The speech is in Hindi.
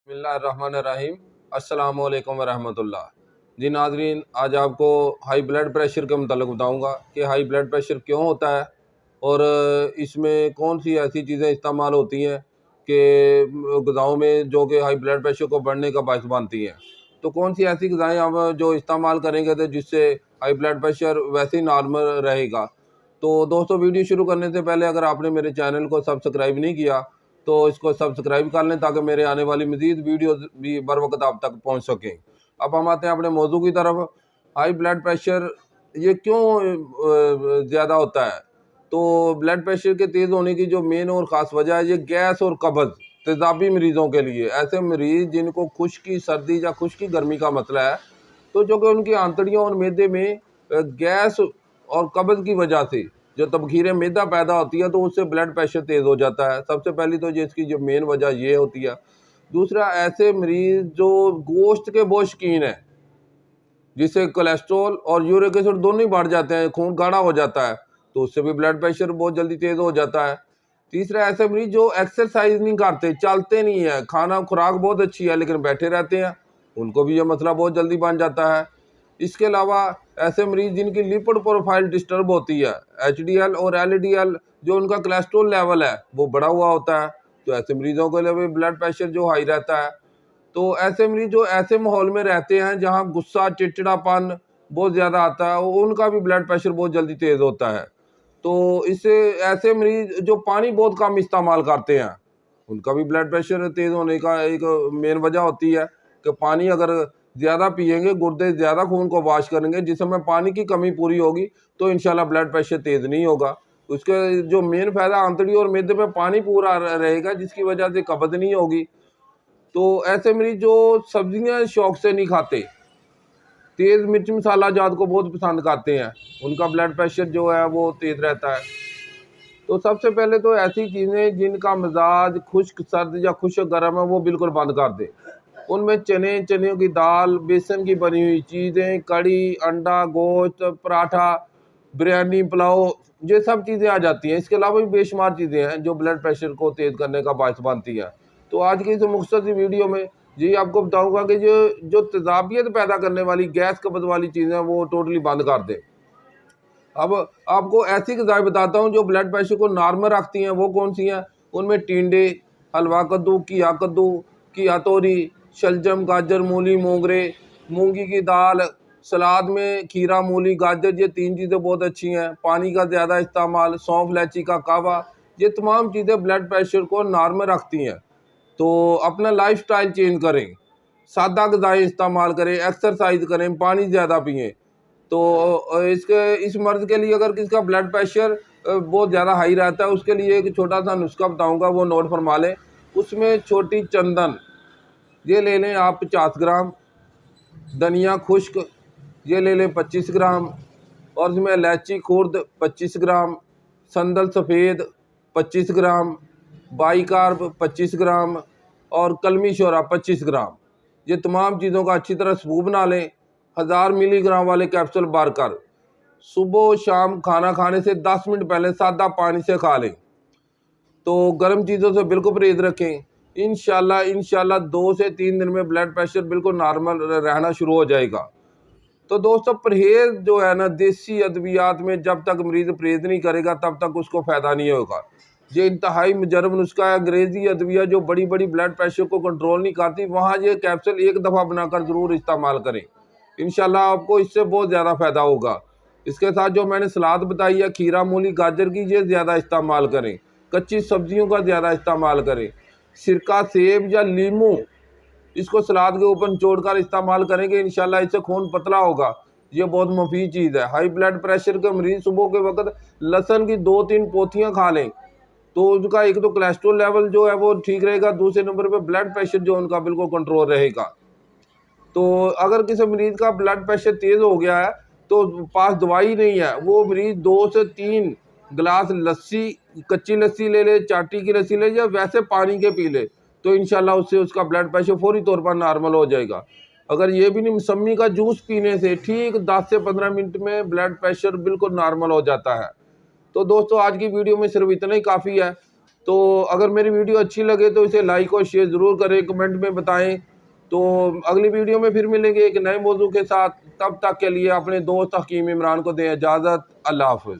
बिस्मिल्लाहिर्रहमानिर्रहीम। अस्सलामु अलैकुम वरहमतुल्लाह। जी नाज़रीन, आज आपको हाई ब्लड प्रेशर के मतलब बताऊंगा कि हाई ब्लड प्रेशर क्यों होता है और इसमें कौन सी ऐसी चीज़ें इस्तेमाल होती हैं कि ग़िज़ाओं में जो कि हाई ब्लड प्रेशर को बढ़ने का बायस बनती हैं। तो कौन सी ऐसी ग़िज़ाएँ आप जो इस्तेमाल करेंगे तो जिससे हाई ब्लड प्रेशर वैसे ही नॉर्मल रहेगा। तो दोस्तों, वीडियो शुरू करने से पहले अगर आपने मेरे चैनल को सब्सक्राइब नहीं किया तो इसको सब्सक्राइब कर लें ताकि मेरे आने वाली मज़ीद वीडियो भी बर वक्त आप तक पहुंच सकें। अब हम आते हैं अपने मौजू की तरफ। हाई ब्लड प्रेशर ये क्यों ज़्यादा होता है? तो ब्लड प्रेशर के तेज़ होने की जो मेन और ख़ास वजह है ये गैस और कब्ज़ तेज़ाबी मरीज़ों के लिए। ऐसे मरीज़ जिनको खुश्की, सर्दी या खुश्की गर्मी का मसला है, तो जो कि उनकी आंतड़ियों और मैदे में गैस और कब्ज़ की वजह से जो तबखीर मैदा पैदा होती है तो उससे ब्लड प्रेशर तेज़ हो जाता है। सबसे पहली तो ये इसकी जो मेन वजह ये होती है। दूसरा, ऐसे मरीज़ जो गोश्त के बहुत शौकीन हैं, जिससे कोलेस्ट्रॉल और यूरिक एसिड दोनों ही बढ़ जाते हैं, खून गाढ़ा हो जाता है, तो उससे भी ब्लड प्रेशर बहुत जल्दी तेज़ हो जाता है। तीसरा, ऐसे मरीज़ जो एक्सरसाइज नहीं करते, चलते नहीं है, खाना खुराक बहुत अच्छी है लेकिन बैठे रहते हैं, उनको भी यह मसला बहुत जल्दी बन जाता है। इसके अलावा ऐसे मरीज़ जिनकी लिपिड प्रोफाइल डिस्टर्ब होती है, एचडीएल और एलडीएल जो उनका कोलेस्ट्रॉल लेवल है वो बढ़ा हुआ होता है, तो ऐसे मरीज़ों के लिए भी ब्लड प्रेशर जो हाई रहता है। तो ऐसे मरीज़ जो ऐसे माहौल में रहते हैं जहाँ गुस्सा, चिड़चिड़ापन बहुत ज़्यादा आता है, उनका भी ब्लड प्रेशर बहुत जल्दी तेज़ होता है। तो इससे ऐसे मरीज़ जो पानी बहुत कम इस्तेमाल करते हैं, उनका भी ब्लड प्रेशर तेज़ होने का एक मेन वजह होती है कि पानी अगर ज़्यादा पिएंगे, गुर्दे ज़्यादा खून को वाश करेंगे, जिसमें पानी की कमी पूरी होगी तो इंशाल्लाह ब्लड प्रेशर तेज़ नहीं होगा। उसके जो मेन फ़ायदा आंतड़ी और मैदे में पानी पूरा रहेगा, जिसकी वजह से कब्ज़ नहीं होगी। तो ऐसे मरीज़ जो सब्जियां शौक से नहीं खाते, तेज़ मिर्च मसाला जात को बहुत पसंद करते हैं, उनका ब्लड प्रेशर जो है वो तेज़ रहता है। तो सबसे पहले तो ऐसी चीज़ें जिनका मिजाज खुश्क सर्द या खुश्क गर्म है वो बिल्कुल बंद कर दें। उनमें चने की दाल, बेसन की बनी हुई चीज़ें, कड़ी, अंडा, गोश्त, पराठा, बिरयानी, पुलाव, ये सब चीज़ें आ जाती हैं। इसके अलावा भी बेशुमार चीज़ें हैं जो ब्लड प्रेशर को तेज़ करने का बायस बनती हैं। तो आज की इस मुख्तसर वीडियो में जी आपको बताऊंगा कि जो तेज़ाबियत पैदा करने वाली गैस कब्ज़ वाली चीज़ें हैं वो टोटली बंद कर दें। अब आपको ऐसी ग़िज़ाएँ बताता हूँ जो ब्लड प्रेशर को नॉर्मल रखती हैं। वो कौन सी हैं? उनमें टिंडे, हलवा कद्दू, घिया तोरी, शलजम, गाजर, मूली, मोगरे, मूंगी की दाल, सलाद में खीरा, मूली, गाजर, ये 3 चीज़ें बहुत अच्छी हैं। पानी का ज़्यादा इस्तेमाल, सौंफ, इलायची का कहवा, ये तमाम चीज़ें ब्लड प्रेशर को नॉर्मल रखती हैं। तो अपना लाइफ़स्टाइल चेंज करें, सादा ग़िज़ाएँ इस्तेमाल करें, एक्सरसाइज करें, पानी ज़्यादा पिएँ। तो इस मर्ज़ के लिए अगर किसी का ब्लड प्रेशर बहुत ज़्यादा हाई रहता है, उसके लिए एक छोटा सा नुस्खा बताऊंगा, वो नोट फरमा लें। उसमें छोटी चंदन ये ले लें आप 50 ग्राम, धनिया खुश्क ये ले लें 25 ग्राम, और इसमें इलायची खुर्द 25 ग्राम, संदल सफ़ेद 25 ग्राम, बाईकार्ब 25 ग्राम और कलमी शोरा 25 ग्राम। ये तमाम चीज़ों का अच्छी तरह सूप बना लें। 1000 मिलीग्राम वाले कैप्सूल भरकर सुबह शाम खाना खाने से 10 मिनट पहले सादा पानी से खा लें। तो गर्म चीज़ों से बिल्कुल परहेज़ रखें। इंशाल्लाह 2 से 3 दिन में ब्लड प्रेशर बिल्कुल नॉर्मल रहना शुरू हो जाएगा। तो दोस्तों, परहेज़ जो है ना, देसी अद्वियात में जब तक मरीज़ परहेज़ नहीं करेगा तब तक उसको फ़ायदा नहीं होगा। ये इंतहाई मुजरब नुस्खा है। अंग्रेज़ी अद्विया जो बड़ी बड़ी ब्लड प्रेशर को कंट्रोल नहीं करती, वहाँ ये कैप्सूल एक दफ़ा बनाकर ज़रूर इस्तेमाल करें। इंशाल्लाह आपको इससे बहुत ज़्यादा फ़ायदा होगा। इसके साथ जो मैंने सलाद बताई है, खीरा, मूली, गाजर की, ये ज़्यादा इस्तेमाल करें। कच्ची सब्जियों का ज़्यादा इस्तेमाल करें। सिरका, सेब या नींबू इसको सलाद के ऊपर निचोड़कर इस्तेमाल करेंगे, इंशाल्लाह इससे खून पतला होगा। ये बहुत मुफीद चीज़ है। हाई ब्लड प्रेशर के मरीज़ सुबह के वक्त लहसुन की 2-3 पोथियाँ खा लें तो उनका एक तो कोलेस्ट्रॉल लेवल जो है वो ठीक रहेगा, दूसरे नंबर पे ब्लड प्रेशर जो उनका बिल्कुल कंट्रोल रहेगा। तो अगर किसी मरीज़ का ब्लड प्रेशर तेज़ हो गया है तो पास दवाई नहीं है, वो मरीज़ 2 से 3 गिलास लस्सी, कच्ची लस्सी ले ले, चाटी की लस्सी ले, या वैसे पानी के पी ले, तो इंशाल्लाह उससे उसका ब्लड प्रेशर फौरी तौर पर नॉर्मल हो जाएगा। अगर ये भी नहीं, मौसम्मी का जूस पीने से ठीक 10 से 15 मिनट में ब्लड प्रेशर बिल्कुल नॉर्मल हो जाता है। तो दोस्तों, आज की वीडियो में सिर्फ इतना ही काफ़ी है। तो अगर मेरी वीडियो अच्छी लगे तो इसे लाइक और शेयर ज़रूर करें, कमेंट में बताएं। तो अगली वीडियो में फिर मिलेंगे एक नए मौजू के साथ। तब तक के लिए अपने दोस्त हकीम इमरान को दें इजाज़त। अल्लाह हाफ़िज़।